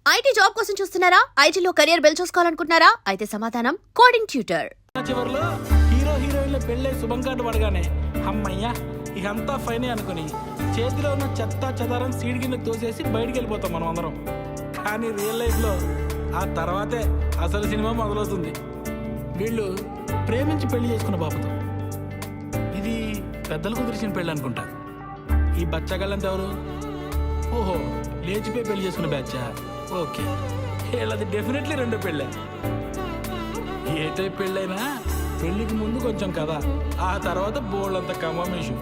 IT job కోసం చూస్తున్నారా? ఐటీలో కెరియర్ బిల్డ్ చూసుకోవాలనుకుంటున్నారా? అయితే సమాధానం కోడింగ్ ట్యూటర్. చివర్లో హీరో హీరోయిన్ల పెళ్ళే శుభం కార్డు పడగానే అమ్మయ్యా ఇదంతా ఫైనే అనుకుని చేతిలో ఉన్న చెత్త చెదారం సీడ్ కిందకి తోసేసి బయటికి వెళ్ళిపోతాం మనం అందరం. కానీ రియల్ లైఫ్లో ఆ తర్వాతే అసలు సినిమా మొదలవుతుంది. వీళ్ళు ప్రేమించి పెళ్లి చేసుకున్న బాబుతో. ఇది పెద్దలు కుదిరిచిన పెళ్ళి అనుకుంటా. ఈ బచ్చగాళ్ళంతా ఎవరు? ఓహో, లేచిపోయి పెళ్లి చేసుకున్న బ్యాచా? ఓకే, వీళ్ళది డెఫినెట్లీ రెండో పెళ్ళే. ఏ టైప్ పెళ్ళైనా పెళ్లికి ముందు కొంచెం కథ, ఆ తర్వాత బోళ్ళంత కమామేషు.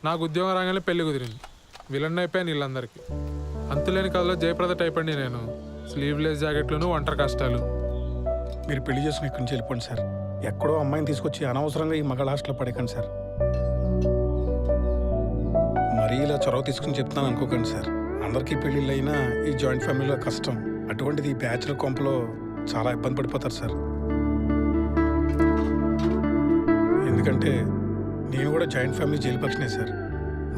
నాకు ఉద్యోగం రాగానే పెళ్లి కుదిరింది. విలన్ అయిపోయాను వీళ్ళందరికీ. అంతులేని కథలో జయప్రద టైప్ అండి నేను. స్లీవ్లెస్ జాకెట్లను, ఒంటరి కష్టాలు. మీరు పెళ్లి చేసుకుని ఇక్కడి నుంచి వెళ్ళిపోండి సార్. ఎక్కడో అమ్మాయిని తీసుకొచ్చి అనవసరంగా ఈ మగ హాస్టల్లో పడేకండి సార్. మరీ ఇలా చొరవ తీసుకుని చెప్తాను అనుకోకండి సార్. అందరికీ పెళ్ళిళ్ళు అయినా ఈ జాయింట్ ఫ్యామిలీలో కష్టం. అటువంటిది ఈ బ్యాచులర్ కొంపలో చాలా ఇబ్బంది పడిపోతారు సార్. ఎందుకంటే నేను కూడా జాయింట్ ఫ్యామిలీ జైలు పక్షనే సార్.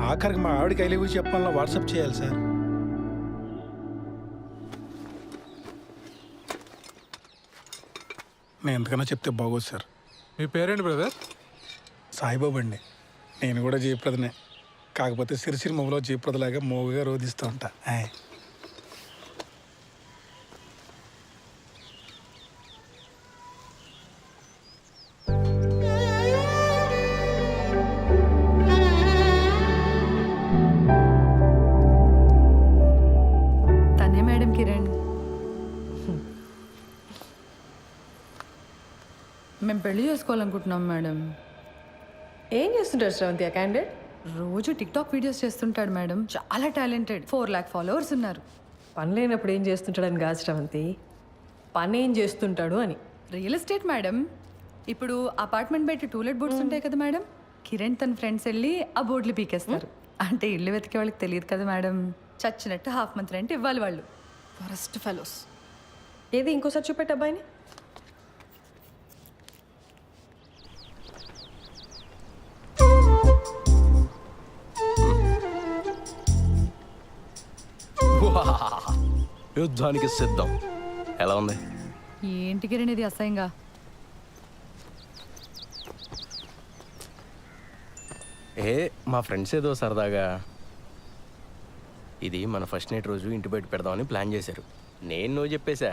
ఆఖరికి మా ఆవిడకి ఐలేవి చెప్పాలన్నా వాట్సాప్ చేయాలి సార్. నేను ఎంతకన్నా చెప్తే బాగోదు సార్. మీ పేరేంటి బ్రదర్? సాయిబాబు అండి. నేను కూడా జయప్రదనే, కాకపోతే సిరిసిరి మొగలో జయప్రదలాగా మోగుగా రోధిస్తూ ఉంటా. తనే మేడం కిరణ్. మేము పెళ్లి చేసుకోవాలనుకుంటున్నాం మేడం. ఏం చేస్తుంటారు శ్రవంతి ఆ క్యాండిడేట్? రోజు టిక్టాక్ వీడియోస్ చేస్తుంటాడు మేడం. చాలా టాలెంటెడ్. 4 lakh ఫాలోవర్స్ ఉన్నారు. పని లేనప్పుడు ఏం చేస్తుంటాడని కాదు శ్రవంతి, పని ఏం చేస్తుంటాడు అని. Real estate madam. ఇప్పుడు అపార్ట్మెంట్ బయట టూలెట్ బోర్డ్స్ ఉంటాయి కదా మేడం, కిరణ్ తన ఫ్రెండ్స్ వెళ్ళి ఆ బోర్డులు పీకేస్తారు. అంటే ఇల్లు వెతికే వాళ్ళకి తెలియదు కదా మేడం. చచ్చినట్టు హాఫ్ మంత్ రెంట్ ఇవ్వాలి వాళ్ళు. Forest fellows. ఏది ఇంకోసారి చూపెట్టు అబ్బాయిని. యుద్ధానికి సిద్ధం. ఎలా ఉంది? ఏంటి కిరణ్ ఇది అసహ్యంగా? మా ఫ్రెండ్స్ ఏదో సరదాగా ఇది మన ఫస్ట్ నైట్ రోజు ఇంటి బయట పెడదామని ప్లాన్ చేశారు. నేను నువ్వు చెప్పేశా.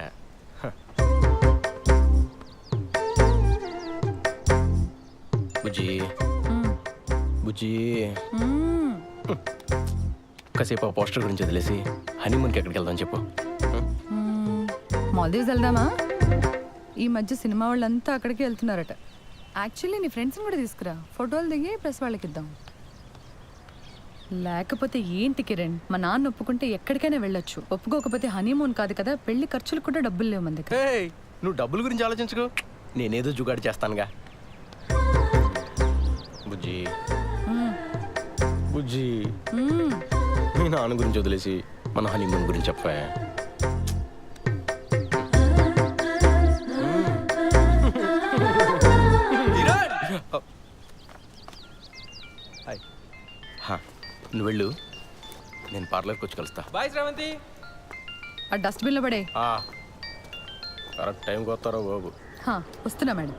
బుజ్జి బుజ్జి కాసేపు ఆ పోస్టర్ గురించి వదిలేసి హనీమూన్కి ఎక్కడికి వెళ్దాం చెప్పు. మాల్దీవ్స్ వెళ్దామా? ఈ మధ్య సినిమా వాళ్ళంతా అక్కడికి వెళ్తున్నారట. యాక్చువల్లీ నీ ఫ్రెండ్స్ని కూడా తీసుకురా, ఫోటోలు దిగి ప్రెస్ వాళ్ళకి ఇద్దాం. లేకపోతే ఏంటి కిరణ్, మా నాన్న ఒప్పుకుంటే ఎక్కడికైనా వెళ్ళొచ్చు, ఒప్పుకోకపోతే హనీమూన్ కాదు కదా, పెళ్లి ఖర్చులు కూడా డబ్బులు లేవు మన దగ్గర. నువ్వు డబ్బుల గురించి ఆలోచించుకో, నేనేదో జుగాడు చేస్తానుగా. బుజ్జి బుజ్జి మీ నాన్న గురించి వదిలేసి మన హనీమూన్ గురించి చెప్పా. నువ్వు వెళ్ళు, నేను పార్లర్కి వచ్చి కలుస్తా. బాయ్ శ్రవంతి. ఆ డస్ట్బిన్లో పడే. కరెక్ట్ టైంకి వస్తారో బాబు. వస్తున్నా మేడం.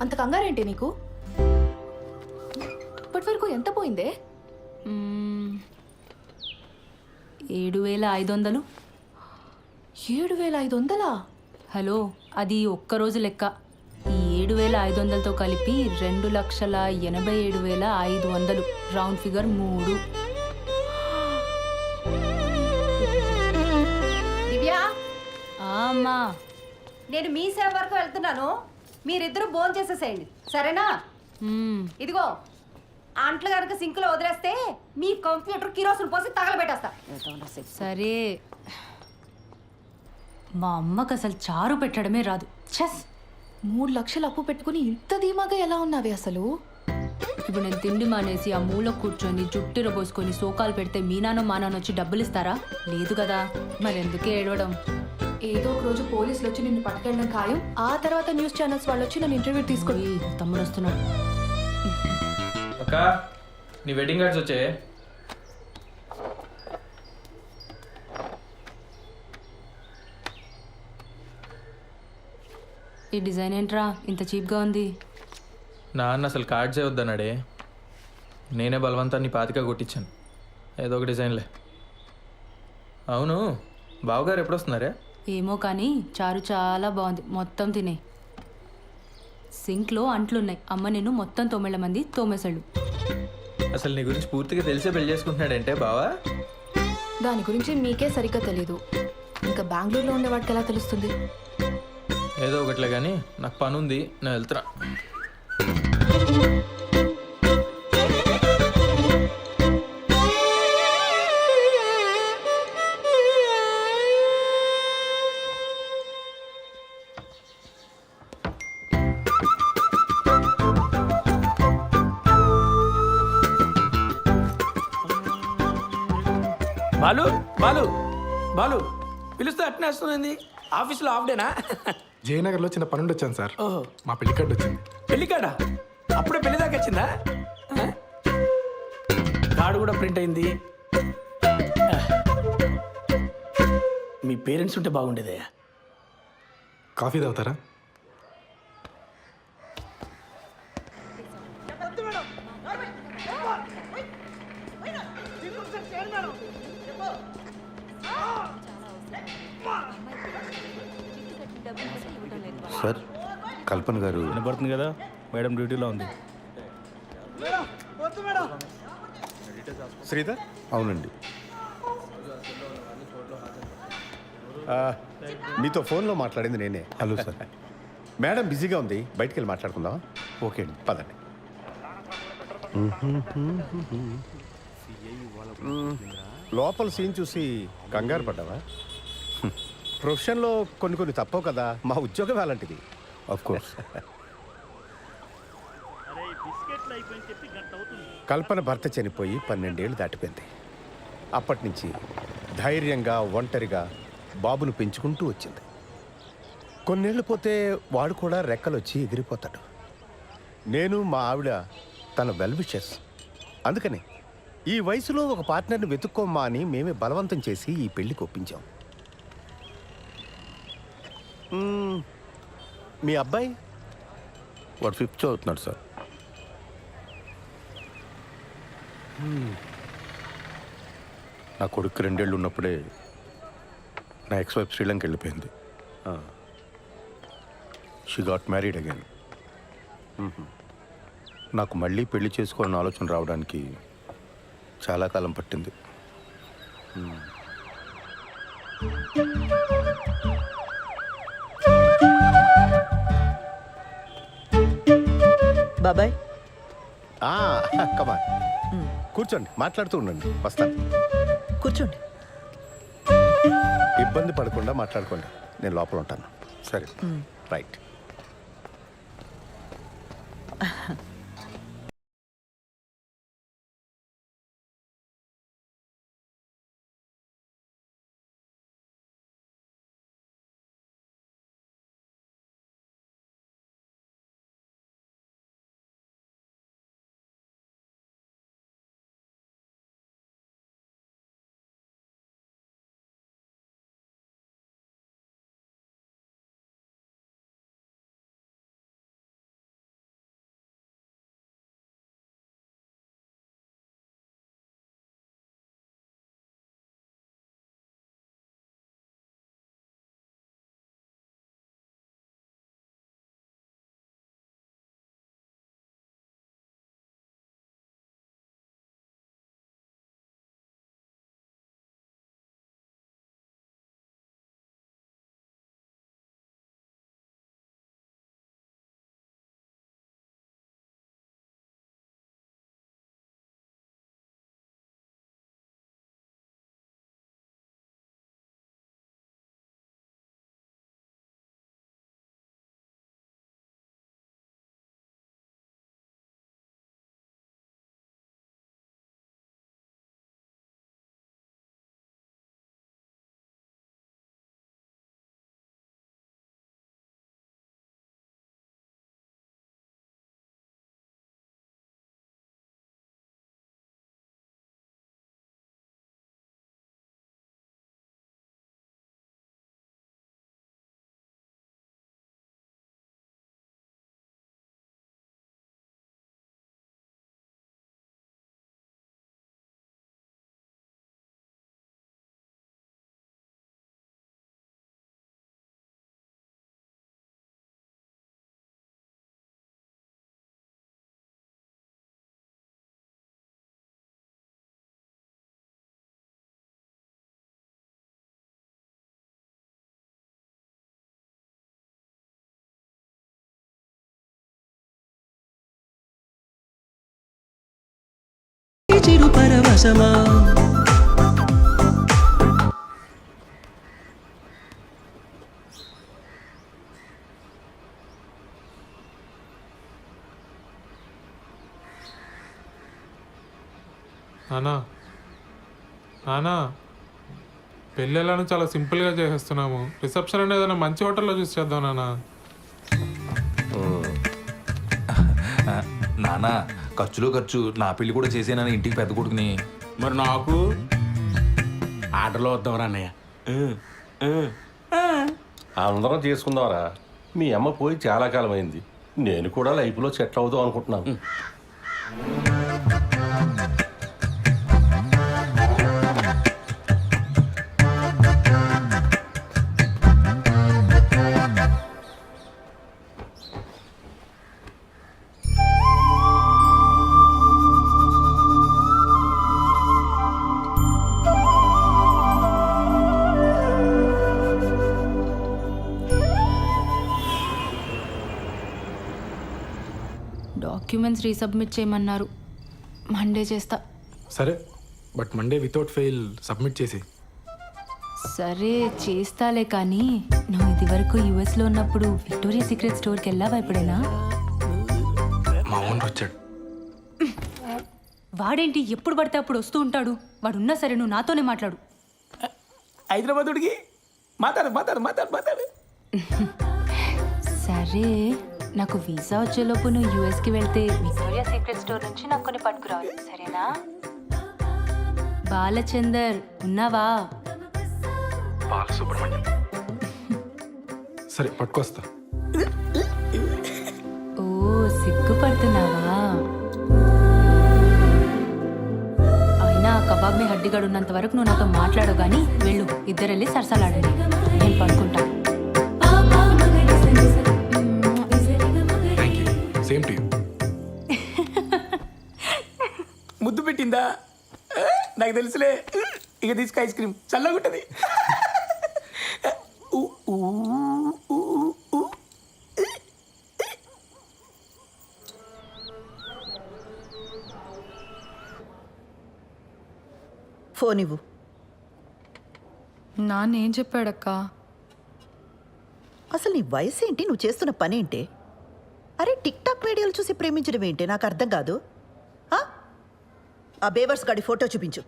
అంత కంగారేంటి నీకు? ఇప్పటి వరకు ఎంత పోయిందే? 7,500. 7,500? హలో, అది ఒక్కరోజు లెక్క. ఈ 7,500తో కలిపి 2,87,500. Round figure 3. దివ్యా, అమ్మా నేను మీ సేవ వరకు వెళ్తున్నాను, మీరిద్దరూ భోజనం చేసేసేయండి, సరేనా? ఇదిగో అంట్లు కనుక సింకులో వదిలేస్తే మీ కంప్యూటర్ కిరోసిన్ పోసి తగలబెట్టేస్తా. సరే. మా అమ్మకి అసలు చారు పెట్టడమే రాదు. చెస్. 3 లక్షలు అప్పు పెట్టుకుని ఇంత ధీమాగా ఎలా ఉన్నావే అసలు? ఇప్పుడు నేను తిండి మానేసి ఆ మూల కూర్చొని జుట్టిర పోసుకొని సోకాలు పెడితే మీ నాన్న మా నాన్న వచ్చి డబ్బులు ఇస్తారా? లేదు కదా, మరెందుకే ఏడవడం? ఏదో ఒక రోజు పోలీసులు వచ్చి నిన్ను పట్టుకెళ్ళడం ఖాయం. ఆ తర్వాత న్యూస్ ఛానల్స్ వాళ్ళు వచ్చి నన్ను ఇంటర్వ్యూ తీసుకొని తమ్ముడు వస్తున్నాడు. అక్క నీ వెడ్డింగ్ కార్డ్స్ వచ్చే. ఈ డిజైన్ ఏంట్రా ఇంత చీప్గా ఉంది? నాన్న అసలు కార్డ్సే వద్దన్నాడే, నేనే బలవంతాన్ని పాతిక కొట్టించాను. ఏదో ఒక డిజైన్లే. అవును, బావగారు ఎప్పుడు వస్తున్నారే? ఏమో కానీ చారు చాలా బాగుంది, మొత్తం తినే. సింక్లో అంట్లున్నాయి, అమ్మ నేను మొత్తం 9 మంది తోమేశాడు. అసలు నీ గురించి పూర్తిగా తెలిసే పెళ్లి చేసుకుంటున్నాడంటే బావా? దాని గురించి మీకే సరిగ్గా తెలీదు, ఇంకా బెంగళూరులో ఉండేవాడికి ఎలా తెలుస్తుంది? ఏదో ఒకట్లే కానీ నాకు పని ఉంది, నేను వెళ్తున్నా. బాలు బాలు బాలు పిలుస్తే అట్నే వస్తుంది. ఆఫీస్లో హాఫ్ డేనా? జయనగర్లో చిన్న పనుండి వచ్చాను సార్. ఓహో, మా పెళ్లి కార్డు వచ్చింది. పెళ్ళికాడా? అప్పుడే పెళ్లి దాకా వచ్చిందా? కార్డు కూడా ప్రింట్ అయింది. మీ పేరెంట్స్ ఉంటే బాగుండేదే. కాఫీ తాగుతారా? సార్, కల్పన గారు వినపడుతుంది కదా, మేడం డ్యూటీలో ఉంది. శ్రీధర్? అవునండి. మీతో ఫోన్లో మాట్లాడింది నేనే. Hello sir. మేడం బిజీగా ఉంది, బయటికి వెళ్ళి మాట్లాడుకుందాం. ఓకే అండి, పదండి. లోపల సీన్ చూసి కంగారు పడ్డావా? ప్రొఫెషన్లో కొన్ని తప్పవు కదా, మా ఉద్యోగం అలాంటిది. Of course. కల్పన భర్త చనిపోయి 12 ఏళ్ళు దాటిపోయింది. అప్పటి నుంచి ధైర్యంగా ఒంటరిగా బాబును పెంచుకుంటూ వచ్చింది. కొన్నేళ్ళు పోతే వాడు కూడా రెక్కలొచ్చి ఎగిరిపోతాడు. నేను మా ఆవిడ తన వెల్ విషెస్. అందుకని ఈ వయసులో ఒక పార్ట్నర్ని వెతుక్కోమ్మా అని మేమే బలవంతం చేసి ఈ పెళ్లికి ఒప్పించాం. మీ అబ్బాయి? వాడు 5th చదువుతున్నాడు సార్. నా కొడుకు 2 ఏళ్ళు ఉన్నప్పుడే నా ఎక్స్ వైఫ్ శ్రీలంక వెళ్ళిపోయింది. She got married again. నాకు మళ్ళీ పెళ్లి చేసుకోవాలని ఆలోచన రావడానికి చాలా కాలం పట్టింది. బాబాయ్, కమా, కూర్చోండి, మాట్లాడుతూ ఉండండి, వస్తాను. కూర్చోండి. ఇబ్బంది పడకుండా మాట్లాడుకోండి, నేను లోపల ఉంటాను. సరే, రైట్. చిరు పరవశమా నానా నానా పెళ్ళి ఎలానో చాలా సింపుల్గా చేసేస్తున్నాము. రిసెప్షన్ అనేది ఏదైనా మంచి హోటల్లో చూసి చేద్దాం నానా. నానా ఖర్చులో ఖర్చు నా పెళ్లి కూడా చేసేనా ఇంటికి పెద్ద కొడుకుని. మరి నాకు ఆటలో వద్దాం అన్నయ్య. అందరం చేసుకుందాంరా. మీ అమ్మ పోయి చాలా కాలం అయింది. నేను కూడా లైఫ్లో సెటిల్ అవుదాం అనుకుంటున్నాను. డాక్యుమెంట్స్ రీసబ్మిట్ చేయమన్నారు. మండే చేస్తా. సరే, but Monday without fail submit చేసి. సరే చేస్తాలే, కానీ నువ్వు ఇది వరకు యుఎస్లో ఉన్నప్పుడు విక్టోరియా సీక్రెట్ స్టోర్కి వెళ్ళావా ఎప్పుడైనా? మా ఓనర్ వచ్చాడు. వాడేంటి ఎప్పుడు పడితే అప్పుడు వస్తూ ఉంటాడు. వాడున్నా సరే నువ్వు నాతోనే మాట్లాడు. హైదరాబాద్ ఉడికి మాట్లాడు మాట్లాడు మాట్లాడు మాట్లాడు. సరే, నాకు వీసా వచ్చేలోపు నువ్వు యూఎస్కి వెళ్తే విక్టోరియా సీక్రెట్ స్టోర్ నుంచి నాకు కొన్ని పట్టుకురావాలి, సరేనా? బాలచందర్ ఉన్నావా? బాలసుబ్రహ్మణ్యం. సరే పట్టుకొస్తా. ఓ సిగ్గుపడుతున్నావా? అయినా కబాబ్ మీ హడ్డిగాడు ఉన్నంత వరకు నువ్వు నాతో మాట్లాడవు, కానీ వెళ్ళు, ఇద్దరు వెళ్ళి సరసాలాడండి, నేను పడుకుంటా. Same to you. ముద్దు పెట్టిందా? నాకు తెలుసులే. ఇక తీసుకు ఐస్ క్రీమ్ చల్లగా ఉంటుంది. ఫోన్ ఇవ్వు. నాన్న ఏం చెప్పాడక్క? అసలు నీ వయసు ఏంటి? నువ్వు చేస్తున్న పని ఏంటి? అరే టిక్ టాక్ వీడియోలు చూసి ప్రేమించడం ఏంటి? నాకు అర్థం కాదు. ఆ బేవర్స్ గాడి ఫోటో చూపించు.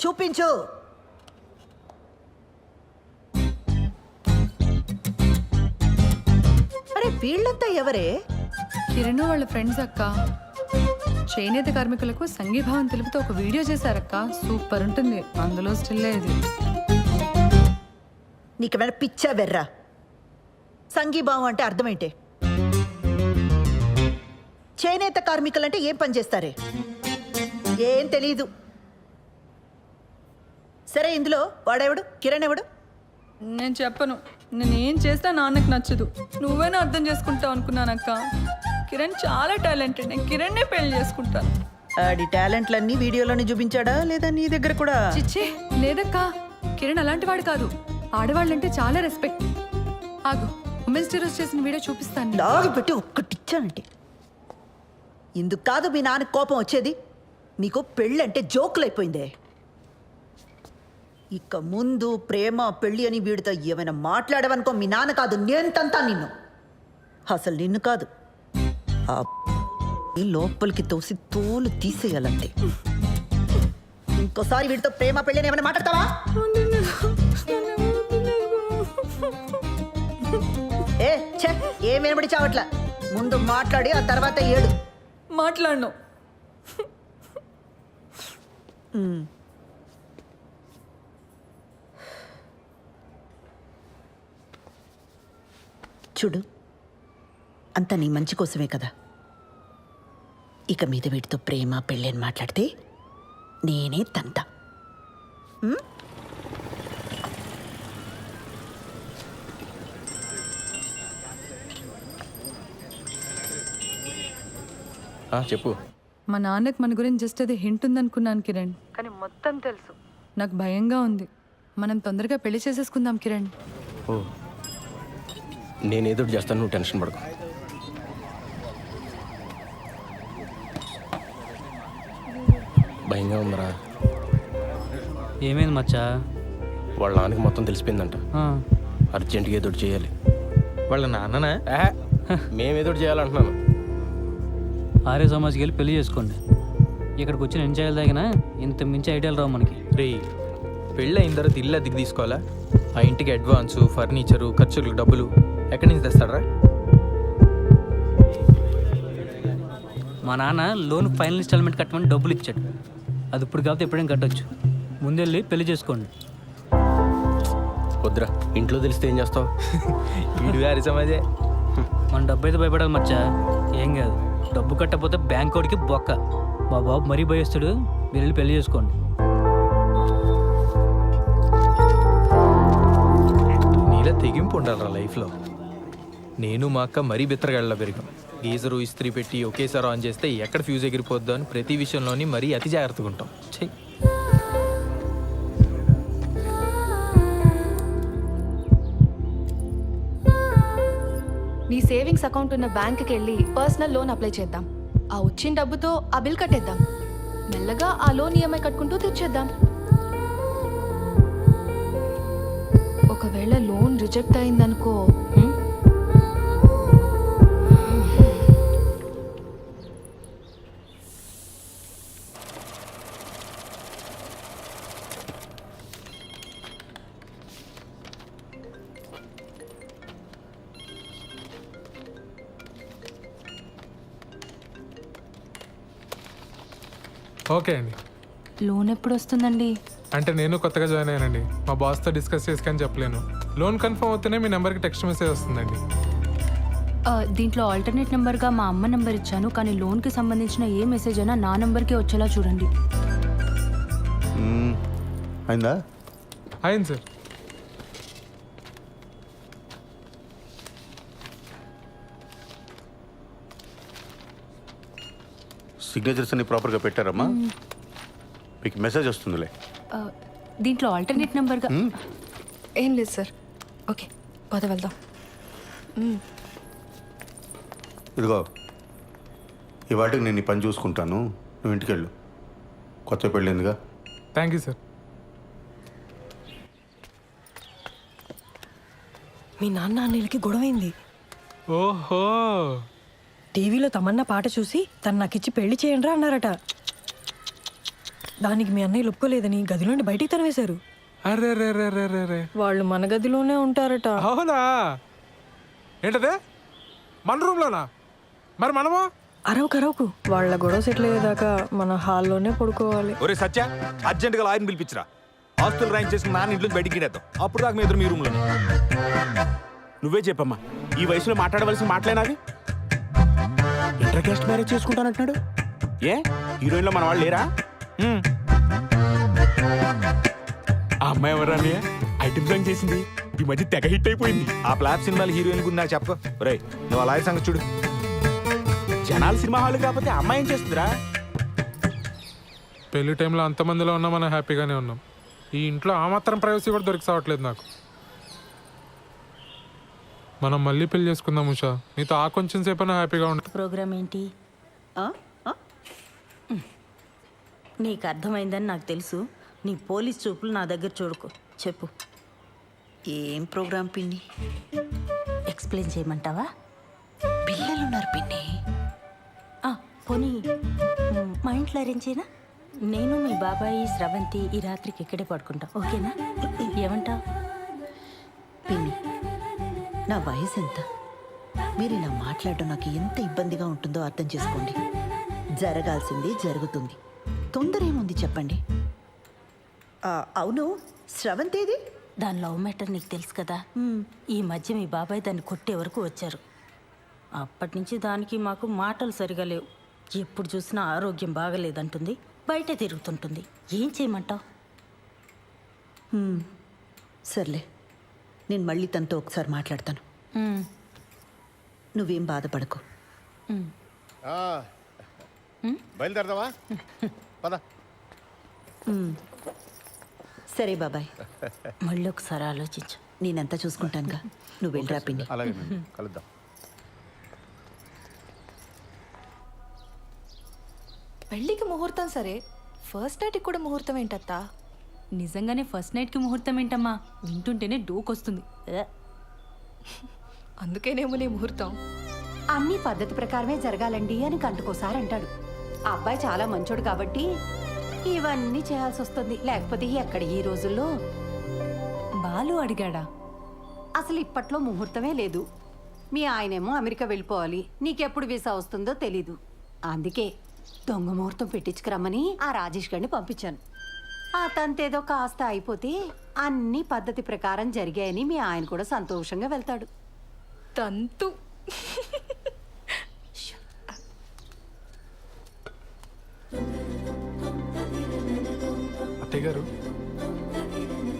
చూపించు. అరే వీళ్ళంతా ఎవరే? కిరణ్ వాళ్ళ ఫ్రెండ్స్ అక్క. చేనేత కార్మికులకు సంఘీభావం తెలుపుతూ ఒక వీడియో చేశారక్క. సూపర్ ఉంటుంది. అందులో స్టిల్ ఇది. నీకేమైనా పిచ్చా వెర్రా? సంఘీభావం అంటే అర్థమేంటే? చేనేత కార్మికులంటే ఏం పని చేస్తారే? ఏం తెలీదు. సరే, ఇందులో వాడెవడు? కిరణ్ ఎవడు? నేను చెప్పను. నేనేం చేసినా నాన్నకు నచ్చదు. నువ్వేనా అర్థం చేసుకుంటావు అనుకున్నానక్క. కిరణ్ చాలా టాలెంటెడ్. నేను కిరణ్నే పెళ్లి చేసుకుంటాను. ఆడి టాలెంట్లన్నీ వీడియోలోనే చూపించాడా లేదా నీ దగ్గర కూడా? చిచ్చి లేదక్క, కిరణ్ అలాంటి వాడు కాదు. ఆడవాళ్ళంటే చాలా రెస్పెక్ట్. ఆగు, ఉమెన్స్ డే రోజు చేసిన వీడియో చూపిస్తాను. లాగి పెట్టి ఒక్కటిచ్చానంటే ఇందుకు కాదు మీ నాన్న కోపం వచ్చేది. నీకు పెళ్ళంటే జోకులైపోయిందే. ఇక ముందు ప్రేమ పెళ్ళి అని వీడితో ఏమైనా మాట్లాడవనుకో, మీ నాన్న కాదు నేను తంతా నిన్ను. అసలు నిన్ను కాదు, ఆ లోపలికి తోసి తోలు తీసేయాలంతే. ఇంకోసారి వీడితో ప్రేమ పెళ్ళి అని ఏమైనా మాట్లాడతావా? ఏ ఛే, ఏం వినబడి చావట్లా. ముందు మాట్లాడి ఆ తర్వాత ఏడు. మాట్లాడను. చూడు, అంతా నీ మంచి కోసమే కదా. ఇక మీద వీటితో ప్రేమ పెళ్ళి అని మాట్లాడితే నేనే తంతా. చెప్పు. మా నాన్నకు మన గురించి జస్ట్ అది హింట్ ఉందనుకున్నాను కిరణ్, కానీ మొత్తం తెలుసు. నాకు భయంగా ఉంది. మనం తొందరగా పెళ్లి చేసేసుకుందాం కిరణ్. ఓ, నేనేదో చేస్తాను, నువ్వు టెన్షన్ పడకు. భయంగా ఉందిరా. ఏమైంది మచ్చా? వాళ్ళ నాన్నకి మొత్తం తెలిసిపోయిందంట. అర్జెంటుగా ఏదో ఒకటి చేయాలి. వాళ్ళ నాన్ననా? మేమేదో ఒకటి చేయాలంటున్నాను. ఆర్య సమాజ్కి వెళ్ళి పెళ్లి చేసుకోండి. ఇక్కడికి వచ్చిన ఏం చేయాలి తగినా ఇంత మించి ఐడియాలు రావు మనకి. రే, పెళ్ళి అయిన తర్వాత ఇల్లు అద్దెకి తీసుకోవాలా? ఆ ఇంటికి అడ్వాన్సు, ఫర్నిచరు, ఖర్చులకు డబ్బులు ఎక్కడి నుంచి తెస్తాడరా? మా నాన్న లోన్ ఫైనల్ ఇన్స్టాల్మెంట్ కట్టమని డబ్బులు ఇచ్చాడు. అది ఇప్పుడు కాకపోతే ఎప్పుడైనా కట్టొచ్చు. ముందెళ్ళి పెళ్లి చేసుకోండి. వద్దురా, ఇంట్లో తెలిస్తే ఏం చేస్తావు? వీడు గారి సమాజే. మన డబ్బు అయితే భయపడాలి మచ్చా. ఏం కాదు, డబ్బు కట్టకపోతే బ్యాంక్ వాడికి బొక్క. మా బాబు మరీ భయస్తుడు. మీరు వెళ్ళి పెళ్లి చేసుకోండి. నీలా తెగింపు ఉండాలరా లైఫ్లో. నేను మా అక్క మరీ బిత్తరగాళ్ళ పెరిగాం. గీజరు ఇస్త్రీ పెట్టి ఒకేసారి ఆన్ చేస్తే ఎక్కడ ఫ్యూజ్ ఎగిరిపోద్దో అని ప్రతి విషయంలోని మరీ అతి జాగ్రత్తగా ఉంటాం. చెయ్యి. నీ సేవింగ్స్ అకౌంట్ ఉన్న బ్యాంక్కి వెళ్ళి పర్సనల్ లోన్ అప్లై చేద్దాం. ఆ వచ్చిన డబ్బుతో ఆ బిల్ కట్టేద్దాం. మెల్లగా ఆ లోన్ ఈఎంఐ కట్టుకుంటూ తీర్చేద్దాం. ఒకవేళ లోన్ రిజెక్ట్ అయిందనుకో, ఓకే అండి. లోన్ ఎప్పుడు వస్తుందండి? అంటే నేను కొత్తగా జాయిన్ అయ్యానండి. మా బాస్తో డిస్కస్ చేసుకొని చెప్పలేను. లోన్ కన్ఫర్మ్ అవుతూనే మీ నెంబర్కి టెక్స్ట్ మెసేజ్ వస్తుందండి. దీంట్లో ఆల్టర్నేట్ నెంబర్గా మా అమ్మ నెంబర్ ఇచ్చాను, కానీ లోన్కి సంబంధించిన ఏ మెసేజ్ అయినా నా నెంబర్కే వచ్చేలా చూడండి. అయిందా? అయింది సార్. సిగ్నేచర్స్ అన్ని ప్రాపర్గా పెట్టారమ్మా? మీకు మెసేజ్ వస్తుందిలే. దీంట్లో ఆల్టర్నేట్ నెంబర్గా ఏం లేదు సార్. ఓకే, పద వెళ్దాం. ఇదిగో, ఈ వాటికి నేను ఈ పని చూసుకుంటాను. నువ్వు ఇంటికి వెళ్ళు. కొత్త పెళ్ళిందిగా. Thank you sir. మీ నాన్న అన్నయ్యలకి గొడవైంది. ఓహో, టీవీలో తమన్నా పాట చూసి తను నాకిచ్చి పెళ్లి చేయండి అన్నారట. దానికి మీ అన్నయ్య ఒప్పుకోలేదని గదిలోండి బయటికి తనవేశారు. అరే రే రే రే రే రే. వాళ్ళు మన గదిలోనే ఉంటారట. అవునా? ఏంటదే, మన రూమ్లోనా? మరి మనము అరవకు వాళ్ళ గొడవ సెటిల్ అయ్యేదాకా మన హాల్లోనే పడుకోవాలి. ఒరే సత్య, అర్జెంటుగా లాయర్ని పిలిపించరా. ఆస్తులు ర్యాంక్ చేసి నాన్న ఇంట్లో బయటికి గిడేద్దాం. అప్పుడు దాకా మీ ఎదురు మీ రూమ్లోనే. నువ్వే చెప్పమ్మా, ఈ వయసులో మాట్లాడవలసిన మాటలేనాది? ఇంటర్ కాస్ట్ మ్యారేజ్ చేసుకుంటానంటున్నాడు. ఏ హీరోయిన్లో మన వాళ్ళు లేరా? ఆ అమ్మాయి ఎవరా అన్నయ్య? ఐటమ్ సాంగ్ చేసింది, ఈ మధ్య తెగ హిట్ అయిపోయింది. ఆ ఫ్లాప్ సినిమాలు హీరోయిన్ గురించి నాకు చెప్పు. రే, నువ్వు ఆ లాయర్ సంగతి చూడు. జనాలు సినిమా హాల్ కాకపోతే అమ్మాయి ఏం చేస్తుందిరా? పెళ్లి టైంలో అంతమందిలో ఉన్నా మనం హ్యాపీగానే ఉన్నాం. ఈ ఇంట్లో ఆ మాత్రం ప్రైవసీ కూడా దొరికిసావట్లేదు నాకు. మనం మళ్ళీ పెళ్లి చేసుకుందాం ఉషా. నీతో ఆ కొంచెం సేపైనా హ్యాపీగా ఉంటుంది. ప్రోగ్రామ్ ఏంటి? నీకు అర్థమైందని నాకు తెలుసు. నీ పోలీస్ చూపులు నా దగ్గర చూడుకో. చెప్పు, ఏం ప్రోగ్రాం పిన్ని? ఎక్స్ప్లెయిన్ చేయమంటావా? పిల్లలున్నారు పిన్ని. పోనీ మా ఇంట్లో అరేంజ్ చేయనా? నేను మీ బాబాయి స్రవంతి ఈ రాత్రికి ఇక్కడే పడుకుంటాం, ఓకేనా? ఏమంటావు? పిన్ని, నా వయసు ఎంత? మీరు ఇలా మాట్లాడడం నాకు ఎంత ఇబ్బందిగా ఉంటుందో అర్థం చేసుకోండి. జరగాల్సింది జరుగుతుంది. తొందర ఏముంది చెప్పండి. అవును, స్రవంతేది? దాని లవ్ మ్యాటర్ నీకు తెలుసు కదా. ఈ మధ్య మీ బాబాయ్ దాన్ని కొట్టే వరకు వచ్చారు. అప్పటి నుంచి దానికి మాకు మాటలు సరిగా లేవు. ఎప్పుడు చూసినా ఆరోగ్యం బాగలేదంటుంది, బయట తిరుగుతుంటుంది. ఏం చేయమంటావు? సర్లే, నేను మళ్ళీ తనతో ఒకసారి మాట్లాడతాను. నువ్వేం బాధపడకు. బయలుదేరదావా? పద. సరే బాబాయ్, మళ్ళీ ఒకసారి ఆలోచించు. నేనంతా చూసుకుంటానుగా, నువ్వు వెళ్ళరా పిన్ని. అలాగే కలుద్దాం. పెళ్లికి ముహూర్తం సరే, ఫస్ట్ నైట్కి కూడా ముహూర్తం ఏంటత్తా? నిజంగానే ఫస్ట్ నైట్కి ముహూర్తం ఏంటమ్మా? వింటుంటేనే డోకొస్తుంది. అందుకేనేమో నీ ముహూర్తం. అన్ని పద్ధతి ప్రకారమే జరగాలండి అని గంటకోసారి అంటాడు. ఆ అబ్బాయి చాలా మంచోడు కాబట్టి ఇవన్నీ చేయాల్సి వస్తుంది. లేకపోతే ఎక్కడ ఈ రోజుల్లో. బాలు అడిగాడా? అసలు ఇప్పట్లో ముహూర్తమే లేదు. మీ ఆయనేమో అమెరికా వెళ్ళిపోవాలి, నీకెప్పుడు వీసా వస్తుందో తెలీదు. అందుకే దొంగ ముహూర్తం పెట్టించుకురమ్మని ఆ రాజేష్ గారిని పంపించాను. ఆ తంతేదో కాస్త అయిపోతే అన్ని పద్ధతి ప్రకారం జరిగాయని మీ ఆయన కూడా సంతోషంగా వెళ్తాడు. తంతు. అత్తయ్య గారు,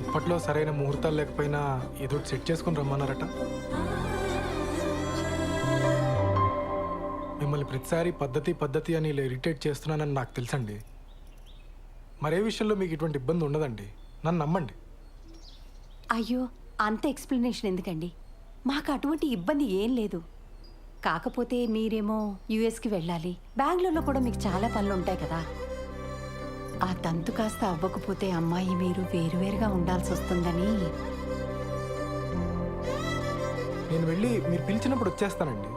ఇప్పట్లో సరైన ముహూర్తాలు లేకపోయినా ఏదో సెట్ చేసుకుని రమ్మన్నారట. మిమ్మల్ని ప్రతిసారి పద్ధతి అని ఇలా ఇరిటేట్ చేస్తున్నానని నాకు తెలుసండి. మరే విషయంలో మీకు ఇటువంటి ఇబ్బంది ఉండదండి, నన్ను నమ్మండి. అయ్యో, అంత ఎక్స్ప్లెనేషన్ ఎందుకండి? మాకు అటువంటి ఇబ్బంది ఏం లేదు. కాకపోతే మీరేమో యుఎస్కి వెళ్ళాలి, బెంగళూరులో కూడా మీకు చాలా పనులు ఉంటాయి కదా. ఆ తంతు కాస్త అవ్వకపోతే అమ్మాయి మీరు వేరువేరుగా ఉండాల్సి వస్తుందని. నేను వెళ్ళి మీరు పిలిచినప్పుడు వచ్చేస్తానండి.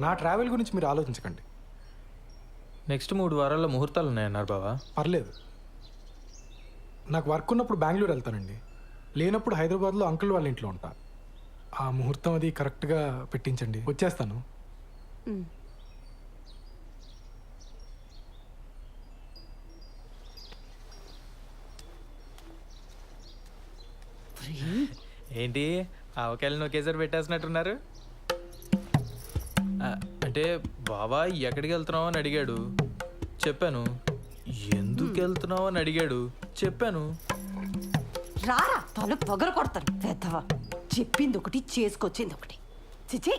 నా ట్రావెల్ గురించి మీరు ఆలోచించకండి. నెక్స్ట్ 3 వారాల్లో ముహూర్తాలు ఉన్నాయన్నారు బావా. పర్లేదు, నాకు వర్క్ ఉన్నప్పుడు బెంగళూరు వెళ్తానండి, లేనప్పుడు హైదరాబాద్లో అంకుల్ వాళ్ళ ఇంట్లో ఉంటా. ఆ ముహూర్తం అది కరెక్ట్గా పెట్టించండి, వచ్చేస్తాను. ఏంటి ఆవకాయలను ఒకేసారి పెట్టేసినట్టున్నారు? అంటే బావా ఎక్కడికి వెళ్తున్నావు అని అడిగాడు, చెప్పాను. ఎందుకు వెళ్తున్నావు అని అడిగాడు, చెప్పాను. రారా తల పగల కొడతాను పెద్దవా. చెప్పింది ఒకటి, చేసుకొచ్చింది ఒకటి. చిచి,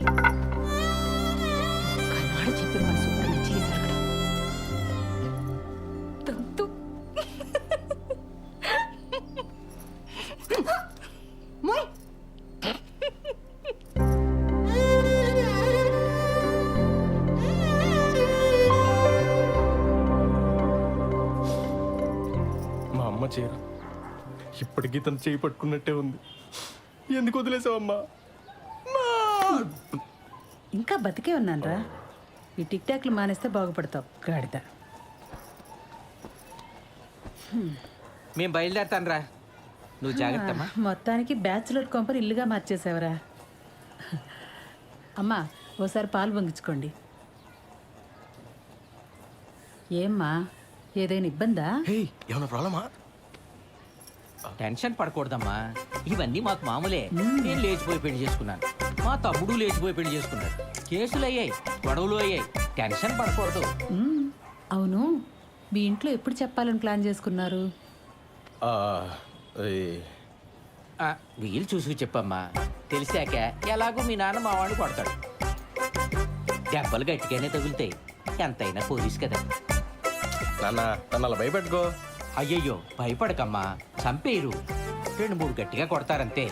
కన్నాడు చెప్పిన మన శుభ్రంగా చేశారు. తంతు. మోయ్. మా అమ్మ చీర ఇప్పటికీ తను చేయి పట్టుకున్నట్టే ఉంది. ఎందుకు వదిలేసావమ్మా? ఇంకా బతికే ఉన్నానరా. ఈ టిక్ టాక్లు మానేస్తే బాగుపడతావు గాడిద. మేము బయలుదేరుతాను రా, నువ్వు జాగ్రత్త అమ్మా. మొత్తానికి బ్యాచులర్ కొంపని ఇల్లుగా మార్చేసావరా. అమ్మా, ఓసారి పాలు పొంగించుకోండి. ఏమ్మా, ఏదైనా ఇబ్బందా? ఏమైనా ప్రాబ్లమా? టెన్షన్ పడకూడదమ్మా, ఇవన్నీ మాకు మామూలే. నేను లేచిపోయి పెళ్లి చేసుకున్నాను, మా తమ్ముడు లేచిపోయి పెళ్లి చేసుకున్నాడు. కేసులు అయ్యాయి, గొడవలు అయ్యాయి. టెన్షన్ పడకూడదు. అవును, మీ ఇంట్లో ఎప్పుడు చెప్పాలని ప్లాన్ చేసుకున్నారు? వీలు చూసుకు చెప్పమ్మా. తెలిసాక ఎలాగో మీ నాన్న మా వాడిని కొడతాడు. దెబ్బలు గట్టిగానే తగులుతాయి, ఎంతైనా పోలీస్ కదా. నాన్న నన్ను అలా భయపెట్టుకో. అయ్యయ్యో భయపడకమ్మా, చంపేయరు. 2-3 గట్టిగా కొడతారంతే.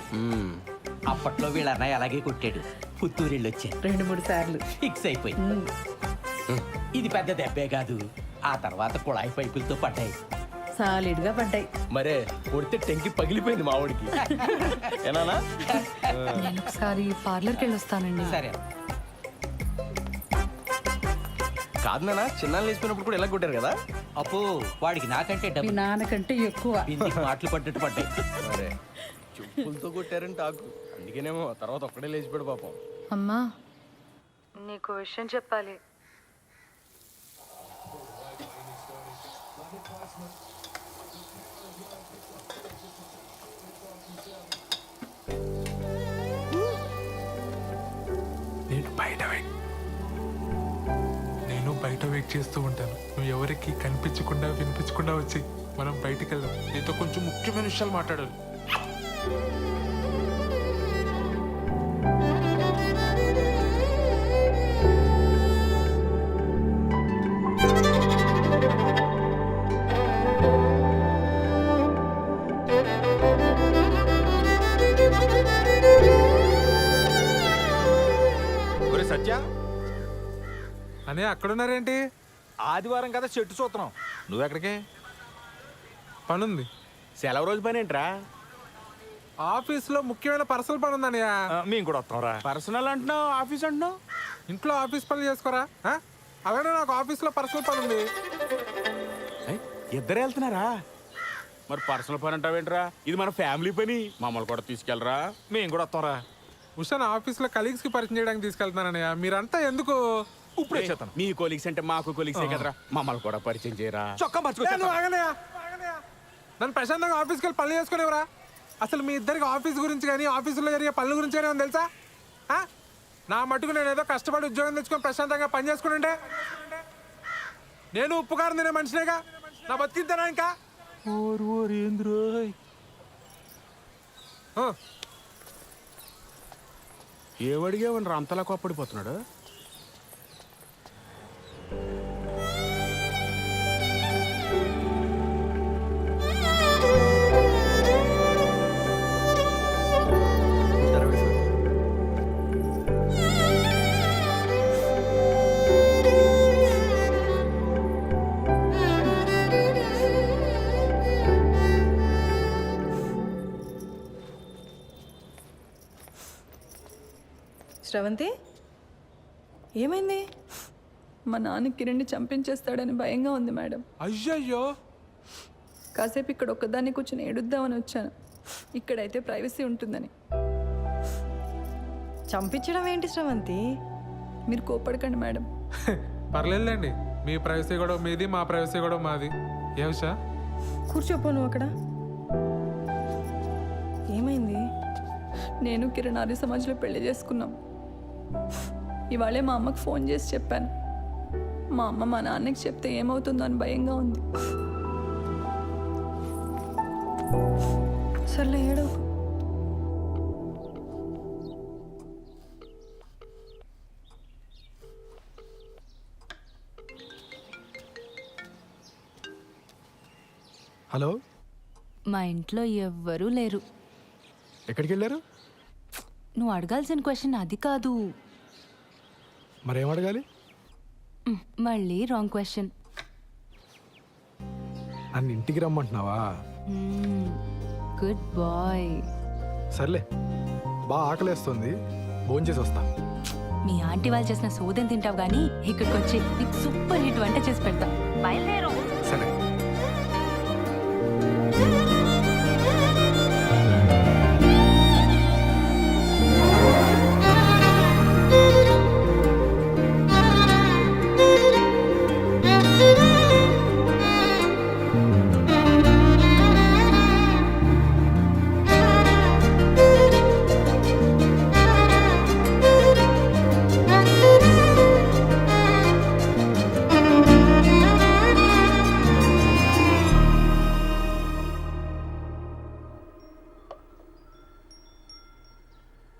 అప్పట్లో వీళ్ళ అన్నయ్య అలాగే కొట్టాడు. పుత్తూరిళ్ళు వచ్చారు 2-3 సార్లు. ఫిక్స్ అయిపోయి. ఇది పెద్ద దెబ్బే కాదు. ఆ తర్వాత కుళాయి పైపులతో పడ్డాయి. సాలిడ్గా పడ్డాయి. మరే కొడితే టెంకి పగిలిపోయింది మా వాడికి. ఏనానా? నేను ఒకసారి పార్లర్కి వెళ్ళొస్తానండి. సరే. కాదు నాన్న, చిన్నాళ్ళు లేచిపోయినప్పుడు కూడా ఎలా కొట్టారు కదా. అప్పు వాడికి నాకంటే మీ డబ్బు నాన్నకంటే ఎక్కువ. బిందికి మాటలు పడ్డట్టు పడ్డాయి. మరే చెప్పులతో కొట్టారని టాకు. అందుకేనేమో తర్వాత ఒక్కడే లేచిపోయాడు పాపం. అమ్మా, నీకు విషయం చెప్పాలి. నేను బయట వెయిట్ చేస్తూ ఉంటాను. నువ్వు ఎవరికి కనిపించకుండా వినిపించకుండా వచ్చి మనం బయటికి వెళ్దాం. నీతో కొంచెం ముఖ్యమైన విషయాలు మాట్లాడాలి. సత్య అనే అక్కడున్నారేంటి? ఆదివారం కదా చెట్టు చూస్తున్నాం. నువ్వెక్కడికి? పనుంది. సెలవు రోజు పని ఏంట్రా? ఆఫీస్లో ముఖ్యమైన పర్సనల్ పని ఉందన్నయ్య. మేము కూడా వస్తాంరా. పర్సనల్ అంటున్నావు, ఆఫీస్ అంటున్నావు. ఇంట్లో ఆఫీస్ పనులు చేసుకోరా? అలానే నాకు ఆఫీస్లో పర్సనల్ పని ఉంది. ఇద్దరు వెళ్తున్నారా? మరి పర్సనల్ పని అంటావేంట్రా? ఇది మన ఫ్యామిలీ పని, మమ్మల్ని కూడా తీసుకెళ్ళరా, మేము కూడా వస్తాంరా. ఉషాన్ ఆఫీస్లో కలీగ్స్కి పరిచయం చేయడానికి తీసుకెళ్తున్నానన్నయ్య. మీరంతా ఎందుకు? ఇప్పుడే చెప్తాను. మీ కొలీగ్స్ అంటే మాకు కొలీగ్సే కదరా, మమ్మల్ని కూడా పరిచయం చేయరా. చొక్కా నన్ను ప్రశాంతంగా ఆఫీస్కి వెళ్ళి పనులు చేసుకునేవరా? అసలు మీ ఇద్దరికి ఆఫీస్ గురించి కానీ ఆఫీసులో జరిగే పనుల గురించి కానీ ఏమో తెలుసా? నా మటుకు నేను ఏదో కష్టపడి ఉద్యోగం తెచ్చుకొని ప్రశాంతంగా పని చేసుకుంటే నేను ఉప్పు కారం తినే మనిషినేగా. నా బతికింతేనా ఇంకా? ఏమడిగావని అంతలా కోప్పడిపోతున్నాడు? శ్రవంతి, ఏమైంది? మా నాన్న కిరణ్ని చంపించేస్తాడని భయంగా ఉంది మేడం. అయ్యయ్యో. కాసేపు ఇక్కడ ఒక్కదాన్ని కూర్చొని ఏడుద్దామని వచ్చాను. ఇక్కడైతే ప్రైవసీ ఉంటుందని. చంపించడం ఏంటి శ్రవంతి? మీరు కోపడకండి మేడం. పర్లేదులేండి, మీ ప్రైవసీ కూడా మీది, మా ప్రైవసీ కూడా మాది. ఏ ఉషా? కూర్చోపో నువ్వు అక్కడ. ఏమైంది? నేను కిరణ్ ఆర్య సమాజ్లో పెళ్లి చేసుకున్నాం. ఇవాళే మా అమ్మకు ఫోన్ చేసి చెప్పాను. మా అమ్మ మా నాన్నకి చెప్తే ఏమవుతుందో అని భయంగా ఉంది. సర్లే ఏడవు. హలో, మా ఇంట్లో ఎవ్వరూ లేరు. ఎక్కడికి వెళ్ళారు? నువ్వు అడగాల్సిన క్వశ్చన్ అది కాదు. మరేం అడగాలి? మళ్ళీ రాంగ్ క్వశ్చన్. నన్ను ఇంటికి రమ్మంటున్నావా? Good bye. సర్లే, బాగా ఆకలేస్తుంది, భోంచేసి వస్తా. మీ ఆంటీ వాళ్ళు చేసిన సోదం తింటావు కానీ ఇక్కడికి వచ్చి నీకు సూపర్ హిట్ వంట చేసి పెడతా. బయలుదేరు. సరే.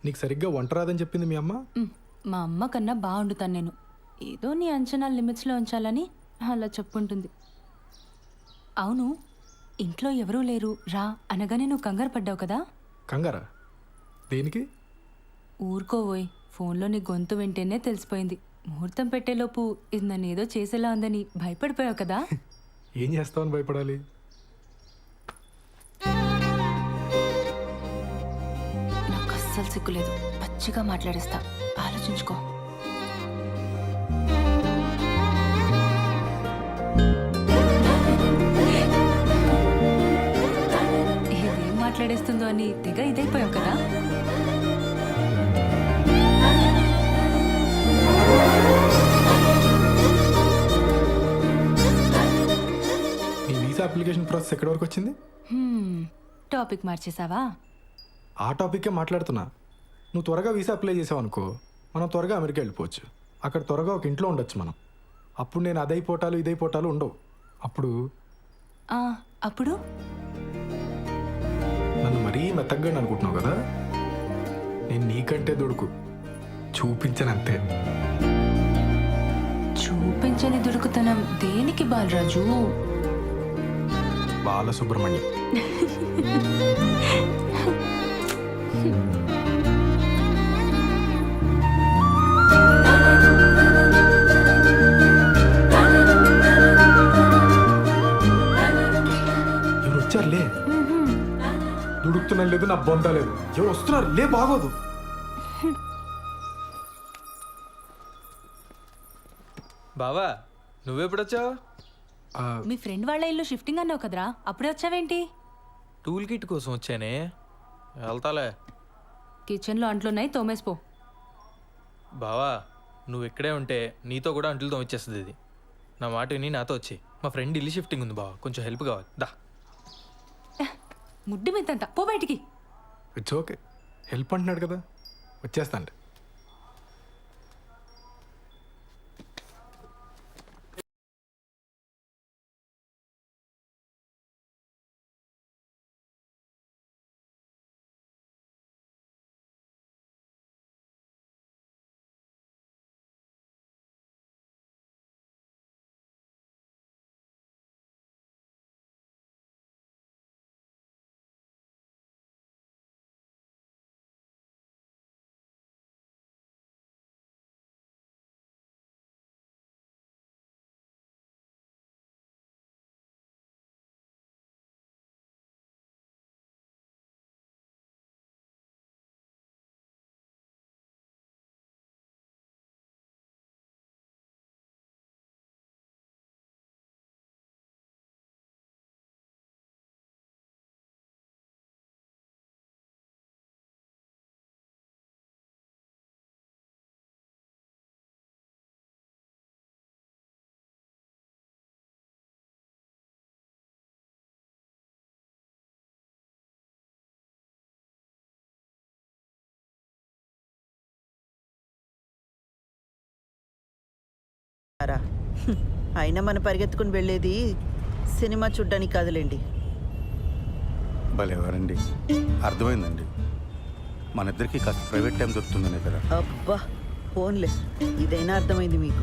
నీకు సరిగ్గా వంట రాదని చెప్పింది మీ అమ్మ? మా అమ్మ కన్నా బాగా వండుతాను నేను. ఏదో నీ అంచనా లిమిట్స్లో ఉంచాలని అలా చెప్పుంటుంది. అవును, ఇంట్లో ఎవరూ లేరు రా అనగానే నువ్వు కంగారు పడ్డావు కదా? కంగారా? దేనికి? ఊరుకోవోయ్, ఫోన్లో నీ గొంతు వింటేనే తెలిసిపోయింది. ముహూర్తం పెట్టేలోపు ఇది నన్ను ఏదో చేసేలా ఉందని భయపడిపోయావు కదా? ఏం చేస్తావని భయపడాలి? నాకు అస్సలు సిగ్గులేదు, పచ్చిగా మాట్లాడేస్తా. ఆలోచించుకో. ఇదేం మాట్లాడేస్తుందో అని తెగ ఇదైపోయావు కదా? నీ వీసా అప్లికేషన్ ప్రాసెస్ ఎక్కడి వరకు వచ్చింది? టాపిక్ మార్చేసావా? ఆ టాపిక్కే మాట్లాడుతున్నా. నువ్వు త్వరగా వీసా అప్లై చేసావు అనుకో, మనం త్వరగా అమెరికా వెళ్ళిపోవచ్చు. అక్కడ త్వరగా ఒక ఇంట్లో ఉండొచ్చు మనం. అప్పుడు నేను అదైపోటాలు ఇదైపోటాలు ఉండవు. అప్పుడు అప్పుడు నన్ను మరీ మెత్తగా అనుకుంటున్నావు కదా? నేను నీకంటే దొడుకు చూపించనంతే. చూపించని దుడుకుతనం దేనికి బాలరాజు? బాలసుబ్రహ్మణ్యం. ఎవరు సంబంధం లేదు, నా బొంద లేదు. ఎవరు వస్తున్నారు? లే, బాగోదు. బావా నువ్వెప్పుడొచ్చావు? మీ ఫ్రెండ్ వాళ్ళ ఇల్లు షిఫ్టింగ్ అన్నావు కదరా, అప్పుడే వచ్చావేంటి? టూల్ కిట్ కోసం వచ్చానే, వెళ్తాలే. కిచెన్లో అంట్లున్నాయి, తోమేసిపో. బావా నువ్వు ఇక్కడే ఉంటే నీతో కూడా అంట్లు తోమిచ్చేస్తుంది ఇది. నా మాట విని నాతో వచ్చి. మా ఫ్రెండ్ ఇల్లు షిఫ్టింగ్ ఉంది బావా, కొంచెం హెల్ప్ కావాలి. దా. ముడ్డి మెత్తంట, పో బయటికి. ఇట్స్ ఓకే, హెల్ప్ అంటున్నాడు కదా, వచ్చేస్తాను. అయినా మనం పరిగెత్తుకుని వెళ్ళేది సినిమా చూడ్డానికి కాదులేండి. భలేవారండి, అర్థమైందండి. మన ఇద్దరికి కాస్త ప్రైవేట్ టైం దొరుకుతుందనే కదా. అబ్బా ఫోన్లే, ఇదైనా అర్థమైంది మీకు.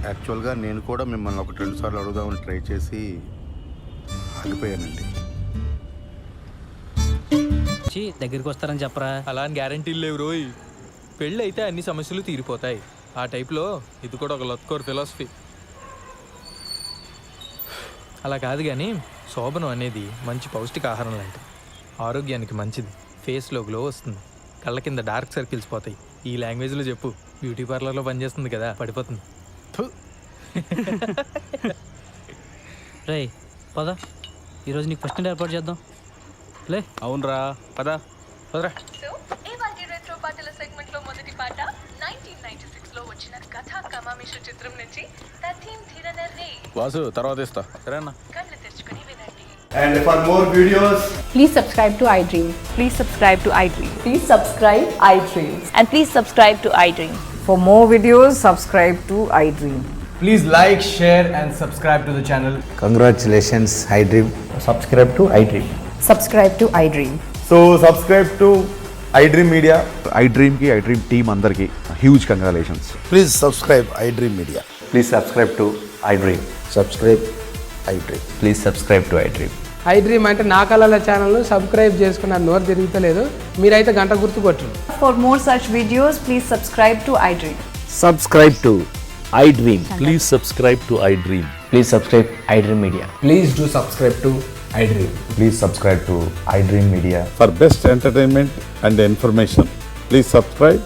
యాక్చువల్గా నేను కూడా మిమ్మల్ని 1-2 సార్లు అడుగుదామని ట్రై చేసి ఆగిపోయానండి. దగ్గరికి వస్తారని చెప్పరా? అలా అని గ్యారంటీలు లేవు రోయ్. పెళ్ళి అయితే అన్ని సమస్యలు తీరిపోతాయి. ఆ టైప్లో ఇది కూడా ఒక లత్కోర్ ఫిలాసఫీ. అలా కాదు కానీ శోభనం అనేది మంచి పౌష్టికాహారం లాంటిది. ఆరోగ్యానికి మంచిది. ఫేస్లో గ్లో వస్తుంది, కళ్ళ కింద డార్క్ సర్కిల్స్ పోతాయి. ఈ లాంగ్వేజ్లో చెప్పు. బ్యూటీ పార్లర్లో పనిచేస్తుంది కదా, పడిపోతుంది. రే పద, ఈరోజు నీకు ఫస్ట్ ఏర్పాటు చేద్దాం. లే. అవునరా, పద పదరా. పాటల సెగ్మెంట్ లో మొదటి పాట 1996 లో వచ్చిన కథా కమామిష చిత్రం నుంచి తథీం ధిరనర్ రే. వాసు తర్వాత ఇస్తా. సరేనా? కళ్ళు తెరుచుకొని వినండి. And for more videos, Please subscribe to iDream. Please subscribe to iDream. Please subscribe iDream. And please subscribe to iDream. For more videos, subscribe to iDream. Please like, share and subscribe to the channel. congratulations, iDream. Subscribe to iDream. Subscribe to iDream. So subscribe to iDream media. iDreamకి iDream team అందరికీ huge congratulations. Please subscribe iDream Media. Please subscribe to iDream. Subscribe iDream. Please subscribe to iDream. iDream అంటే నా కళల ఛానల్ను subscribe చేసుకున్న నోరు తిరుగుతలేదు. మీరైతే గంట గుర్తు కొట్టండి. For more such videos, please subscribe to iDream. Subscribe to iDream. Please subscribe to iDream. Please subscribe iDream Media. Please do subscribe to iDream. Please subscribe to iDream Media. For best entertainment and information, please subscribe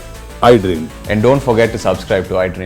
iDream. And don't forget to subscribe to iDream.